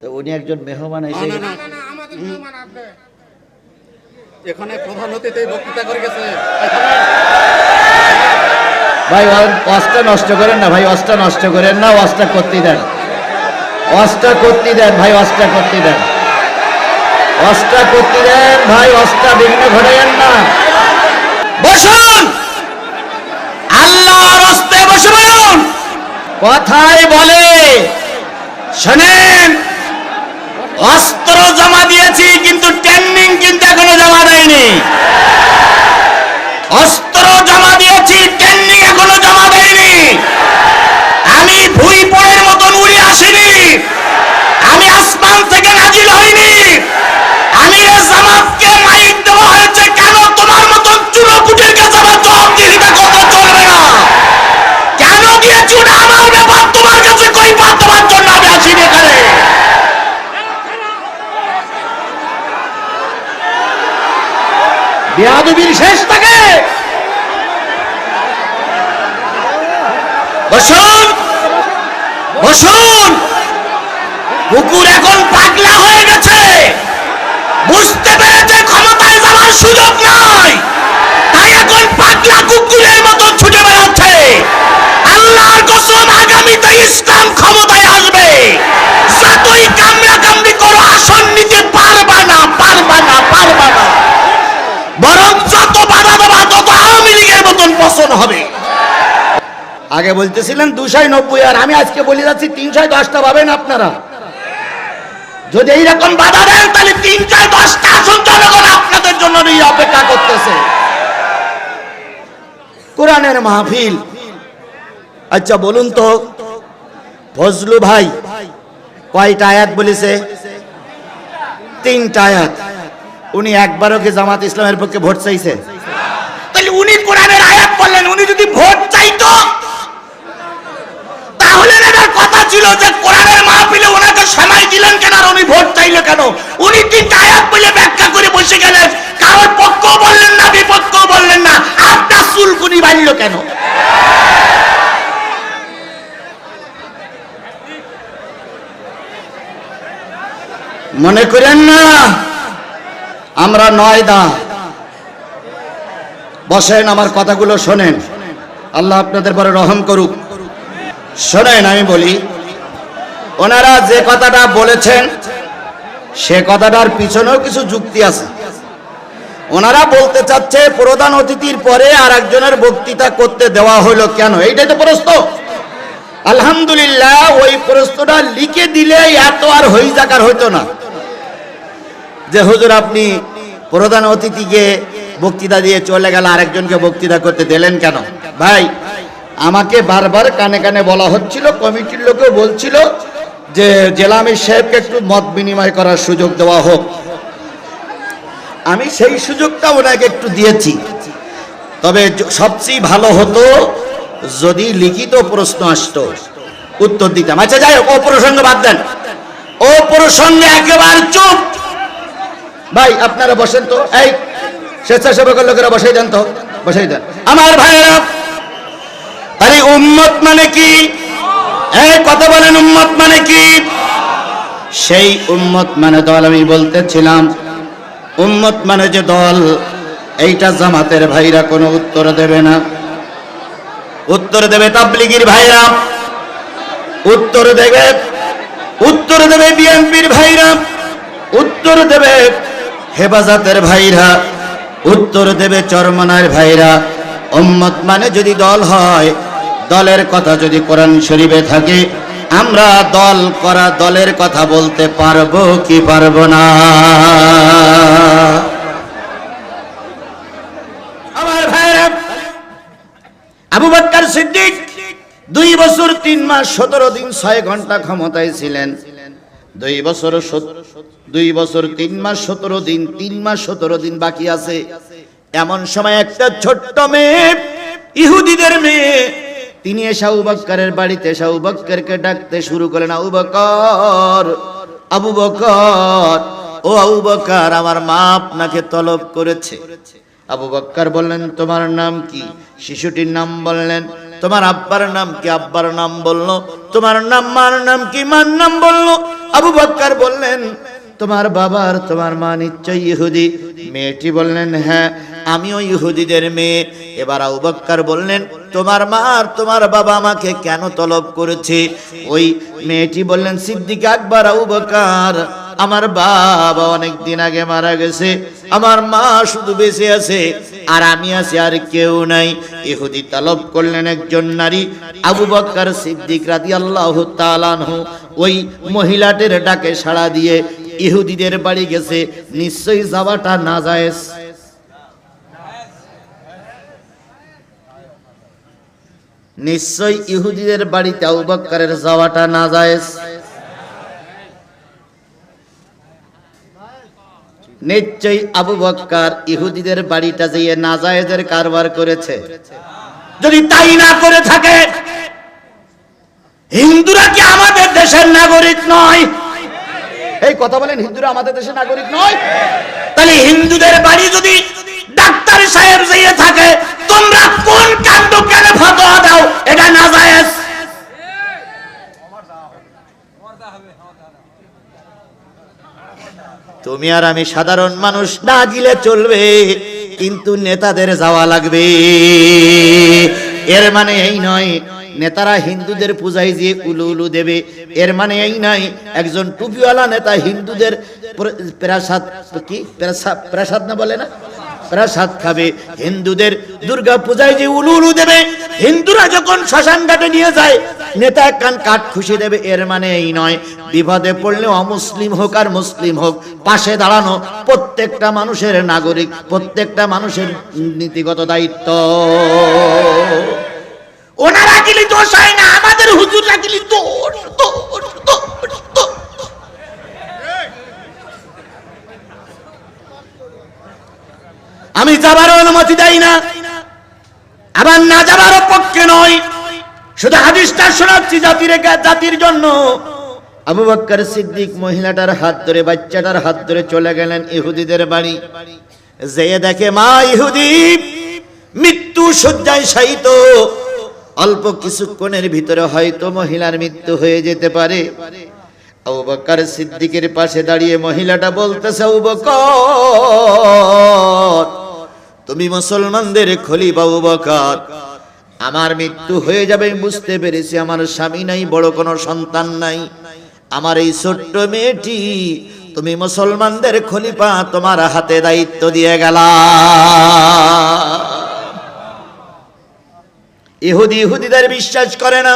তো উনি একজন মেহমান এসে এখানে প্রধান অতিথি বক্তৃতা করে গেছে। ভাই ওয়াজটা নষ্ট করেন না, ভাই ওয়াজটা নষ্ট করেন না, ওয়াজটা করতে দেন, ওয়াজটা করতে দেন ভাই, ওয়াজটা করতে দেন, ওয়াজটা করতে দেন ভাই, ওয়াজটা বিঘ্ন ঘটাইয়েন না। বসুন, আল্লাহর রাস্তায় বসে বলুন। কথাই বলে শোনেন, অস্ত্র জমা দিয়েছি কিন্তু ট্রেনিং কিন্তু এখনো জমা দেয়নি। অস্ত্র জমা দিয়েছি, ট্রেনিং এখনো জমা দেয়নি। আমি ভুই পড়ের মতন উড়ে আসিনি, আমি আসমান থেকে নাজিল হইনি। আমি এ জামাতকে মাইক দেওয়া হয়েছে কেন তোমার মতন চুনোপুটির কাছে আমার জবাবদিহিতা করতে চলবে না। কেন দিয়েছি ওটা আমার ব্যাপার, তোমার কাছে কৈফিয়ত দেওয়ার জন্য আমি আসিনি এখানে। বেয়াদবির শেষ থাকে। বসুন, বসুন। কুকুর এখন পাগলা হয়ে গেছে, বুঝতে পেরেছে ক্ষমতায় যাওয়ার সুযোগ নাই, তাই এখন পাগলা কুকুরের মতো ছুটে বেড়াচ্ছে। আল্লাহর কসম, আগামীতে ইসলাম ক্ষমতায় আসবে। যতই কামড়া কামড়ি করো, আসন নিতে পারবা না, পারবা না, পারবা না। বরং যত বাধা দেবা তত আওয়ামী লীগের মতন পছন্দ হবে। আগে বলতেছিলেন 290, আর আমি আজকে বলে যাচ্ছি 310টা পাবেন আপনারা। যদি এইরকম বাধা দেন তাহলে 310টা আসন জনগণ আপনাদের জন্য অপেক্ষা করতেছে। কোরআনের মাহফিল। আচ্ছা বলুন তো, ফজলু ভাই কয়টা আয়াত বলেছে? 3টা আয়াত। উনি একবারও কি জামাত ইসলামের পক্ষে ভোট চাইছে? তাহলে উনি কোরআনের আয়াত বললেন, উনি যদি ভোট চাইতো তাহলে এটার কথা ছিল যে কোরআনের মাহফিলে ওনাকে সময় দিলেন কেন, আর উনি ভোট চাইলো কেন? উনি 3টা আয়াত বলে ব্যাখ্যা করে বসে গেলেন, কারোর পক্ষও বললেন না, বিপক্ষও বললেন না। আপনার চুলকুনি বাড়লো কেন? মনে করেন না আমরা নয়দা। বসেন, আমার কথাগুলো শোনেন, আল্লাহ আপনাদের পরে রহম করুক। শোনেন, আমি বলি, ওনারা যে কথাটা বলেছেন সে কথাটার পিছনেও কিছু যুক্তি আছে। ওনারা বলতে চাচ্ছে প্রধান অতিথির পরে আর একজনের বক্তৃতা করতে দেওয়া হলো কেন, এইটাই তো প্রশ্ন। আলহামদুলিল্লাহ, ওই প্রশ্নটা লিখে দিলে এত আর হইজাকার হইতো না যে হুজুর আপনি প্রধান অতিথিকে বক্তৃতা দিয়ে চলে গেল, আরেকজনকে বক্তৃতা করতে দিলেন কেন? ভাই, আমাকে বারবার কানে কানে বলা হচ্ছিল, কমিটির লোকেও বলছিল যে জেলা আমির সাহেবকে একটু মত বিনিময় করার সুযোগ দেওয়া হোক। আমি সেই সুযোগটা ওনাকে একটু দিয়েছি, তবে সবচেয়ে ভালো হতো যদি লিখিত প্রশ্ন আসতো, উত্তর দিতাম। আচ্ছা যাই হোক, ও প্রসঙ্গ বাদ দেন, ও প্রসঙ্গে একেবারে চুপ। ভাই আপনারা বসেন তো, এই স্বেচ্ছাসেবকের লোকেরা বসাই দেন তো, বসাই দেন। আমার ভাইয়েরা, তাহলে উম্মত মানে কি? এই কথা বলেন, উম্মত মানে কি? সেই উম্মত মানে দল। আমি বলতেছিলাম উম্মত মানে যে দল, এইটা জামাতের ভাইরা কোনো উত্তর দেবে না। উত্তর দেবে তাবলীগীর ভাইরা, উত্তর দেবে, উত্তর দেবে বিএনপির ভাইরা, উত্তর দেবে হেফাজতের ভাইরা, উত্তর দেবে চরমনার ভাইরা। উম্মত মানে যদি দল হয়, দলের কথা যদি কোরআন শরীফে থাকে, আমরা দল করা দলের কথা বলতে পারবো কি পারবো না? আমার ভাইরা, আবু বকর সিদ্দিক 2 বছর 3 মাস 17 দিন 6 ঘন্টা ক্ষমতায় ছিলেন। 2 বছর 3 মাস 17 দিন, 3 মাস 17 দিন বাকি আছে। এমন সময় একটা ছোট্ট মেয়ে, ইহুদিদের মেয়ে, তিনি এসে আবু বকরের বাড়িতে এসে আবু বকরকে ডাকতে শুরু করলেন, আবু বকর, আবু বকর, ও আবু বকর, আমার মা আপনাকে তলব করেছে। আবু বকর বললেন, তোমার নাম কি? শিশুটির নাম বললেন, তোমার আব্বার নাম কি? আব্বার নাম বলল। তোমার নাম মার নাম কি? মার নাম বলল। আবু বকর বললেন, তোমার বাবার তোমার মা নিশ্চয়ই ইহুদি। মেয়েটি বললেন, হ্যাঁ আমিও ইহুদিদের মেয়ে। এবার আবু বকর বললেন, তোমার মা আর তোমার বাবা আমাকে কেন তলব করেছে? ওই মেয়েটি বললেন, সিদ্দিক আকবর আবু বকর, আমার বাবা অনেক দিন আগে মারা গেছে, আমার মা শুধু বেঁচে আছে, আর আমি আছি, আর কেউ নাই। ইহুদি তলব করলেন একজন নারী। আবু বকর সিদ্দিক রাদিয়াল্লাহু তাআলা আনহু ওই মহিলাটির ডাকে সাড়া দিয়ে ইহুদিদের বাড়ি গেছে। নিশ্চয়ই যাওয়াটা নাজায়েজ। নিশ্চয়ই ইহুদিদের বাড়িতে আবু বকরের যাওয়াটা নাজায়েজ। নিশ্চয়ই আবু বকর ইহুদিদের বাড়িটা যেয়ে নাজায়েজের কারবার করেছে। যদি তাই না করে থাকে, হিন্দুরা কি আমাদের দেশের নাগরিক নয়? এই কথা বলেন, হিন্দুরা আমাদের দেশের নাগরিক নয়? তাহলে হিন্দুদের বাড়ি যদি ডাক্তার সাহেব যেয়ে থাকে, তোমরা কোন কাণ্ড কেন ফতোয়া দাও এটা নাজায়েজ? তুমি আর আমি সাধারণ মানুষ না গেলে চলবে, কিন্তু নেতাদের যাওয়া লাগবে। এর মানে এই নয় নেতারা হিন্দুদের পূজায় যে উলু উলু দেবে, এর মানে এই নয় একজন টুপিওয়ালা নেতা হিন্দুদের প্রসাদ কি প্রসাদ না বলে না, প্রসাদ খাবে। হিন্দুদের দুর্গা পূজায় যে উলু উলু দেবে, হিন্দুরা যখন শ্মশান ঘাটে নিয়ে যায় নেতা কান কাঠ খুশি দেবে, এর মানে এই নয় বিপদে পড়লে অমুসলিম হোক আর মুসলিম হোক পাশে দাঁড়ানো প্রত্যেকটা মানুষের নাগরিক, প্রত্যেকটা মানুষের নীতিগত দায়িত্ব। ওনারা গেলে দোষ হয় না, আমাদের হুজুররা গেলে দোষ। আমি যাবার অনুমতি দেই না, আবার না যাবারও পক্ষে নয়, শুধু হাদিসটা শোনাচ্ছি জাতির জন্য। আবু বকর সিদ্দিক মহিলাটার হাত ধরে, বাচ্চাটার হাত ধরে চলে গেলেন ইহুদিদের বাড়ি। যেয়ে দেখে মা ইহুদি মৃত্যু শয্যায় শায়িত। অল্প কিছুক্ষণের ভিতরে হয়তো মহিলার মৃত্যু হয়ে যেতে পারে। আবু বকর সিদ্দিকের পাশে দাঁড়িয়ে মহিলাটা বলতেছে, আবু বকর তুমি মুসলমানদের খলিফা আবু বকর, আমার মৃত্যু হয়ে যাবে বুঝতে পেরেছি, আমার স্বামী নাই, বড় কোনো সন্তান নাই, আমার এই ছোট্ট মেয়েটি তুমি মুসলমানদের খলিফা, তোমার হাতে দায়িত্ব দিয়ে গেলা। ইহুদি ইহুদিদের বিশ্বাস করে না,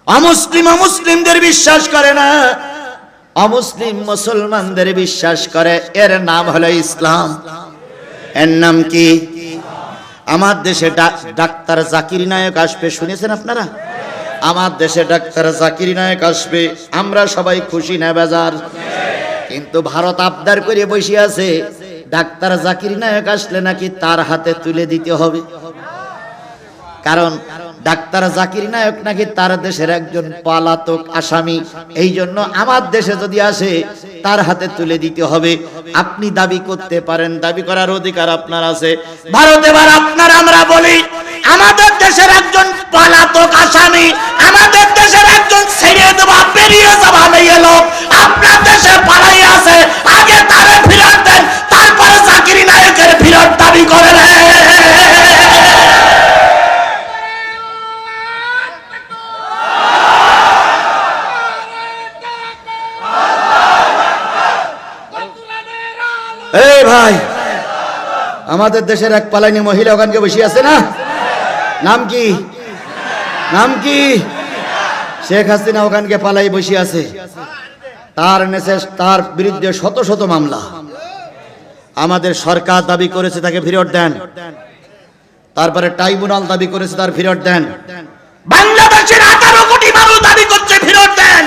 অমুসলিম অমুসলিমদের বিশ্বাস করে না, অমুসলিম মুসলমানদের বিশ্বাস করে। এর নাম হলো ইসলাম। এর নাম কি? আমার দেশে ডাক্তার জাকির নায়ক আসবে, শুনেছেন আপনারা? আমার দেশে ডাক্তার জাকির নায়ক আসবে, আমরা সবাই খুশি না বেজার? কিন্তু ভারত আবদার করে বসে আছে ডাক্তার জাকির নায়ক আসলে নাকি তার হাতে তুলে দিতে হবে, কারণ ডাক্তার জাকির নায়ক নাকি তার দেশের একজন পলাতক আসামি। এই জন্য আমার দেশে যদি আসে তার হাতে তুলে দিতে হবে। আপনি দাবি করতে পারেন, দাবি করার অধিকার আপনার আছে। ভারতে এবার আপনার আমরা বলি আমাদের দেশের একজন পলাতক আসামি, আমাদের দেশের একজন ছেড়ে দেওয়া বেরিয়ে যাওয়া মেয়ে লোক আপনার দেশে পালাই আছে, আগে তারে ফিরত দেন, তারপরে জাকির নায়কের ফিরত দাবি করেন। এই ভাই, আমাদের দেশের এক পালাইনি মহিলা ওখানকে বসে আছে না, নাম কি? নাম কি? শেখ হাসিনা ওখানকে পালাই বসে আছে। তার বিরুদ্ধে শত শত মামলা। আমাদের সরকার দাবি করেছে তাকে ফেরত দেন, তারপরে ট্রাইব্যুনাল দাবি করেছে তার ফেরত দেন। বাংলাদেশের 18 কোটি মানুষ দাবি করছে ফেরত দেন।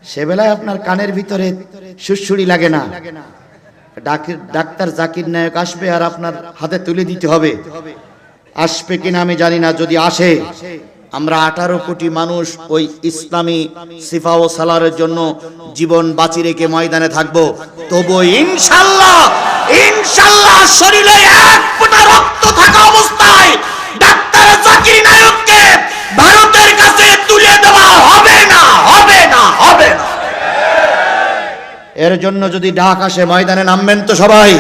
সে বেলায় আপনার কানের ভিতরে সুড়সুড়ি লাগে না, ডাক্তার জাকির নায়ক আসবে আর আপনার হাতে তুলে দিতে হবে। আসবে কিনা আমি জানি না, যদি আসে আমরা 18 কোটি মানুষ ওই ইসলামী সিফা ও সালারের জন্য জীবন বাঁচি রেখে ময়দানে থাকবো। তবু ইনশাআল্লাহ ইনশাআল্লাহ শরীরে এক ফোঁটা রক্ত থাকা অবস্থায় ডাক্তার জাকির নায়ককে ভারতের কাছে তুলে দেওয়া হবে না, হবে না, হবে না। এর জন্য যদি ডাক আসে ময়দানে নামবেন তো সবাই,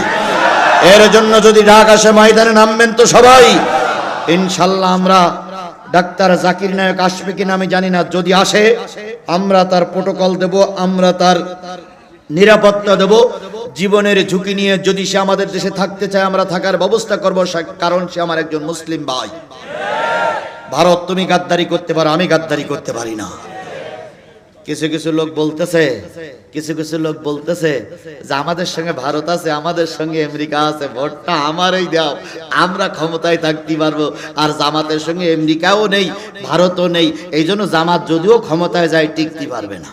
এর জন্য যদি ডাক আসে ময়দানে নামবেন তো সবাই। ইনশাল্লাহ আমরা ডাক্তার জাকির নায়ক আসবে কিনা আমি জানি না, যদি আসে আমরা তার প্রোটোকল দেব, আমরা তার নিরাপত্তা দেব, জীবনের ঝুঁকি নিয়ে যদি সে আমাদের দেশে থাকতে চায় আমরা থাকার ব্যবস্থা করব, কারণ সে আমার একজন মুসলিম ভাই। ভারত তুমি গাদ্দারি করতে পারো, আমি গাদ্দারি করতে পারি না। কিছু কিছু লোক বলতেছে, কিছু কিছু লোক বলতেছে যে আমাদের সঙ্গে ভারত আছে, আমাদের সঙ্গে আমেরিকা আছে, ভোটটা আমারই দাও, আমরা ক্ষমতায় থাকতে পারবো। আর জামাতের সঙ্গে আমেরিকাও নেই, ভারতও নেই, এই জন্য জামাত যদিও ক্ষমতায় যায় টিকতে পারবে না।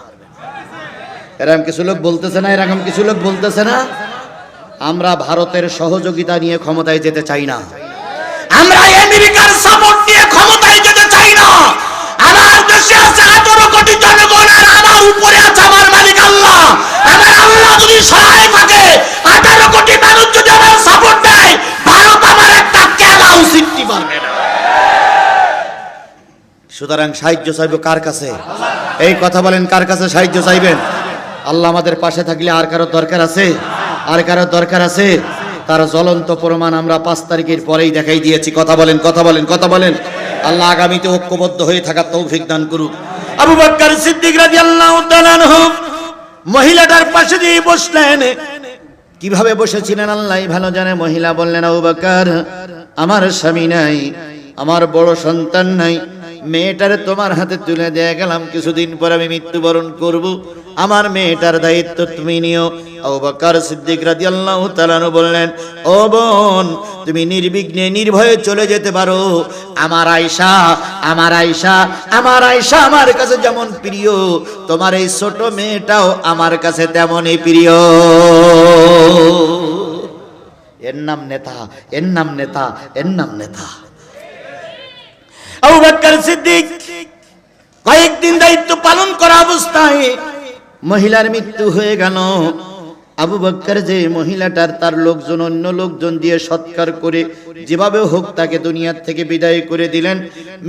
এরকম কিছু লোক বলতেছে না, এরকম কিছু লোক বলতেছে না। আমরা ভারতের সহযোগিতা নিয়ে ক্ষমতায় যেতে চাই না, আমরা আমেরিকার সাপোর্ট নিয়ে ক্ষমতায় যেতে চাই না। আমার দেশে আছে 18 কোটি জনগণ, আর আমার উপরে আছে আমার মালিক আল্লাহ। আমার আল্লাহ যদি সহায় থাকে, 18 কোটি মানুষ যদি আমার সাপোর্ট দেয়, ভারত আমার একটা কেলাও সিটতে পারবে না। সুতরাং সাহায্য চাইব কার কাছে? এই কথা বলেন, কার কাছে সাহায্য চাইবেন? আল্লাহ আমাদের পাশে থাকলে আর কারো দরকার আছে? আর কারো দরকার আছে? তার জ্বলন্ত প্রমাণ আমরা 5 তারিখের পরেই দেখাই দিয়েছি। কথা বলেন, কথা বলেন, কথা বলেন। আল্লাহ আগামীতে ঐক্যবদ্ধ হয়ে থাকার তৌফিক দান করুক। আবু বকর সিদ্দিক রাদিয়াল্লাহু তাআলা আনহু মহিলাটার পাশে দিয়ে বসলেন। কিভাবে বসেছিলেন আল্লাহই ভালো জানে। মহিলা বললেন, আবু বকর, আমার স্বামী নাই, আমার বড় সন্তান নাই, মেয়েটারে তোমার হাতে তুলে দিয়ে গেলাম, কিছুদিন পর আমি মৃত্যুবরণ করব, আমার মেয়েটার দায়িত্ব তুমি নিও। আবু বকর সিদ্দিক রাদিয়াল্লাহু তাআলা আনহু বললেন, ও বোন, তুমি নির্বিঘ্নে নির্ভয়ে চলে যেতে পারো। আমার আয়েশা, আমার আয়েশা, আমার আয়েশা আমার কাছে যেমন প্রিয়, তোমার এই ছোট মেয়েটাও আমার কাছে তেমনই প্রিয়। এর নাম নেতা, এর নাম নেতা, এর নাম নেতা। আবু বকর সিদ্দিক কয়েকদিন দায়িত্ব পালন করা অবস্থায় মহিলার মৃত্যু হয়ে গেল। আবু বকর যে মহিলাটার তার লোকজন, অন্য লোকজন দিয়ে সৎকার করে যেভাবে হোক তাকে দুনিয়ার থেকে বিদায় করে দিলেন।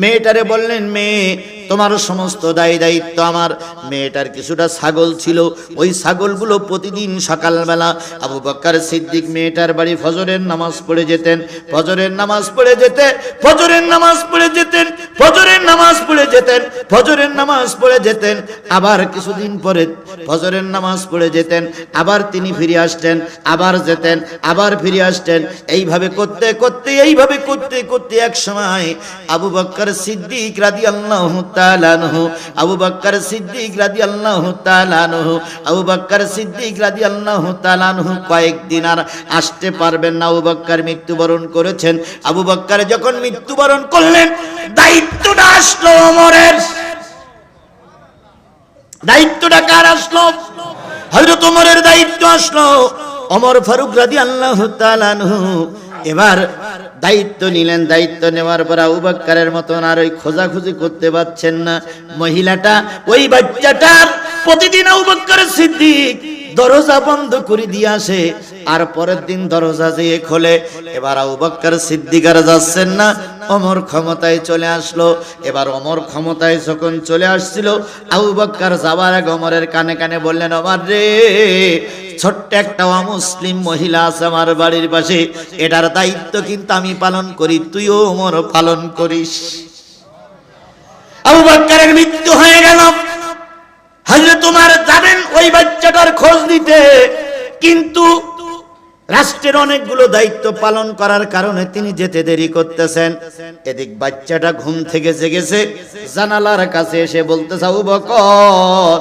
মেয়েটারে বললেন, মেয়ে, তোমার সমস্ত দায়িত্ব আমার। মেয়েটার কিছুটা ছাগল ছিল, ওই ছাগলগুলো প্রতিদিন সকালবেলা আবু বকর সিদ্দিক মেয়েটার বাড়ি ফজরের নামাজ পড়ে যেতেন, ফজরের নামাজ পড়ে যেতেন, ফজরের নামাজ পড়ে যেতেন, ফজরের নামাজ পড়ে যেতেন, ফজরের নামাজ পড়ে যেতেন। আবার কিছুদিন পরে ফজরের নামাজ পড়ে যেতেন, আবার তিনি ফিরে আসতেন, আবার যেতেন, আবার ফিরে আসতেন। এইভাবে করতে করতে, এইভাবে করতে করতে এক সময় আবু বকর সিদ্দিক রাদিয়াল্লাহু তাআলা আনহু, আবু বকর সিদ্দিক রাদিয়াল্লাহু তাআলা আনহু, আবু বকর সিদ্দিক রাদিয়াল্লাহু তাআলা আনহু কয়েকদিন আর আসতে পারবেন না। আবু বকর মৃত্যুবরণ করেছেন। আবু বকর যখন মৃত্যুবরণ করলেন, দায়িত্বটা আসলো ওমরের। দায়িত্বটা কার আসলো? হযরত ওমরের দায়িত্ব আসলো। ওমর ফারুক রাদিয়াল্লাহু তাআলা আনহু এবার দায়িত্ব নিলেন। দায়িত্ব নেওয়ার পর আবু বকরের মতন আর ওই খোঁজাখুঁজি করতে পারছেন না। মহিলাটা, ওই বাচ্চাটার প্রতিদিন আবু বকর সিদ্দিক দরজা বন্ধ করে দিয়ে আসে, আর পরের দিন দরজা যেয়ে খোলে। এবার আবু বকর সিদ্দিক আর যাচ্ছেন না, ওমর ক্ষমতায় চলে আসলো। এবার ওমর ক্ষমতায় যখন চলে আসছিল, আবু বকর যাওয়ার আগে ওমরের কানে কানে বললেন, ওমর রে, ছোট্ট একটা অমুসলিম মহিলা আছে আমার বাড়ির পাশে, এটার দায়িত্ব কিন্তু আমি পালন করি, তুইও ওমর পালন করিস। আবু বকরের মৃত্যু হয়ে গেল। হযরত ওমর যাবেন ওই বাচ্চাটার খোঁজ নিতে, কিন্তু রাষ্ট্রের অনেকগুলো দায়িত্ব পালন করার কারণে তিনি যেতে দেরি করতেছেন। এদিক বাচ্চাটা ঘুম থেকে জেগেছে, জানালার কাছে এসে বলতেছে, আবু বকর,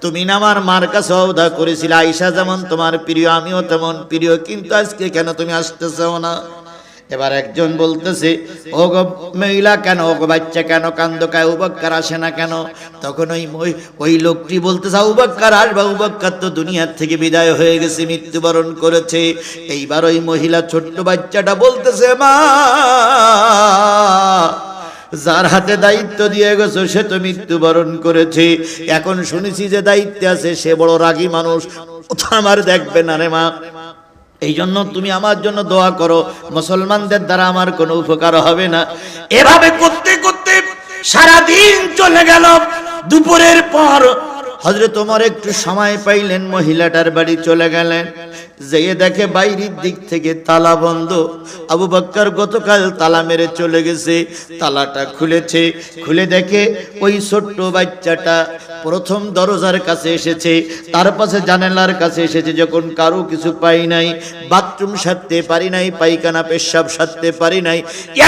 তুমি না আমার মার কাছে ওয়াদা করেছিলে আয়েশা যেমন তোমার প্রিয় আমিও তেমন প্রিয়, কিন্তু আজকে কেন তুমি আসতেছো না? এবার একজন বলতেছে, ও গো মহিলা কেন, ও গো বাচ্চা কেন কান্দো, আবু বকর আসে না কেন? তখন ওই লোকটি বলতেছে, আবু বকর আসবে, আবু বকর তো দুনিয়ার থেকে বিদায় হয়ে গেছে, মৃত্যুবরণ করেছে। এইবার ওই মহিলা ছোট্ট বাচ্চাটা বলতেছে, মা, যার হাতে দায়িত্ব দিয়ে গেছো সে তো মৃত্যুবরণ করেছে, এখন শুনেছি যে দায়িত্বে আছে সে বড় রাগী মানুষ, আমার দেখবে না রে মা। এই জন্য তুমি আমার জন্য দোয়া করো, মুসলমানদের দ্বারা আমার কোনো উপকার হবে না। এভাবে করতে করতে সারাদিন চলে গেল। দুপুরের পর হযরত ওমর একটু সময় পাইলেন, মহিলাটার বাড়ি চলে গেলেন। যেয়ে দেখে বাইরের দিক থেকে তালা বন্ধ। আবু বকর গতকাল তালা মেরে চলে গেছে, তালাটা খুলেছে। খুলে দেখে ওই ছোট্ট বাচ্চাটা প্রথম দরজার কাছে এসেছে, তার পাশে জানালার কাছে এসেছে। যখন কারো কিছু পাই নাই, বাথরুম সারতে পারি নাই, পায়খানা পেশাব সারতে পারি নাই,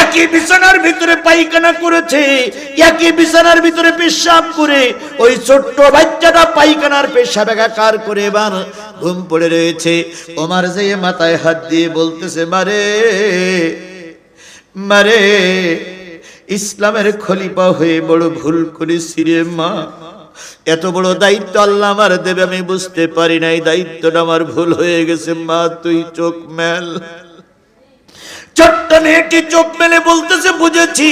একই বিছানার ভিতরে পায়খানা করেছে, একই বিছানার ভিতরে পেশাব করে ওই ছোট্ট বাচ্চাটা পায়খানার পেশাব একাকার করে এবার ঘুম পড়ে রয়েছে। ওমর যেয়ে মাথায় হাত দিয়ে বলতেছে, মারে মারে, ইসলামের খলিফা হয়ে বড় ভুল করেছি রে মা। এত বড় দায়িত্ব আল্লাহ আমার দেবে আমি বুঝতে পারি নাই, দায়িত্বটা আমার ভুল হয়ে গেছে মা, তুই চোখ মেল। ছোট্ট মেয়েটি চোখ মেলে বলতেছে, বুঝেছি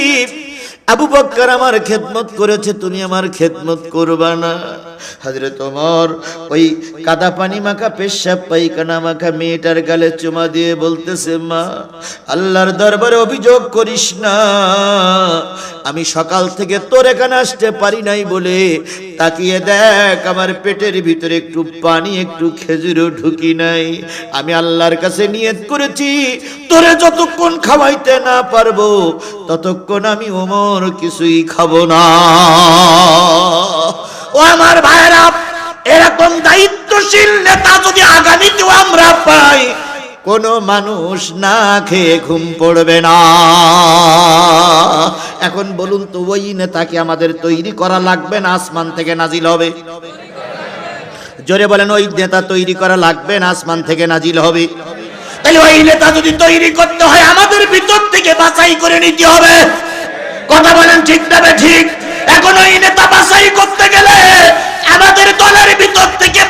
আবু বকর আমার খেদমত করেছে, তুমি আমার খেদমত করবা না। হযরত ওমর ওই কাদা পানি মাখা পেশাব পায়খানা মাখা মেয়েটার গালে চুমা দিয়ে বলতেছে, মা আল্লাহর দরবারে অভিযোগ করিস না, আমি সকাল থেকে তোর এখানে আসতে পারি নাই বলে তাকিয়ে দেখ আমার পেটের ভিতরে একটু পানি একটু খেজুরও ঢুকি নাই। আমি আল্লাহর কাছে নিয়ত করেছি তোরে যতক্ষণ খাওয়াইতে না পারবো ততক্ষণ আমি ওমর কিছুই খাবো না। ও আমার ভাইরা, এরকম দায়িত্বশীল নেতা যদি আগামীতেও আমরা পাই, কোন মানুষ না খেয়ে ঘুম পড়বে না। এখন বলুন তো, ওই নেতাকে আমাদের তৈরি করা লাগবে না আসমান থেকে নাজিল হবে? জোরে বলেন, ওই নেতা তৈরি করা লাগবে না আসমান থেকে নাজিল হবে? তাহলে ওই নেতা যদি তৈরি করতে হয় আমাদের ভিতর থেকে বাছাই করে নিতে হবে। কথা বলেন ঠিক না ঠিক? এখন ওই নেতা বাছাই করতে গেলে আমাদের দলের ভিতর থেকে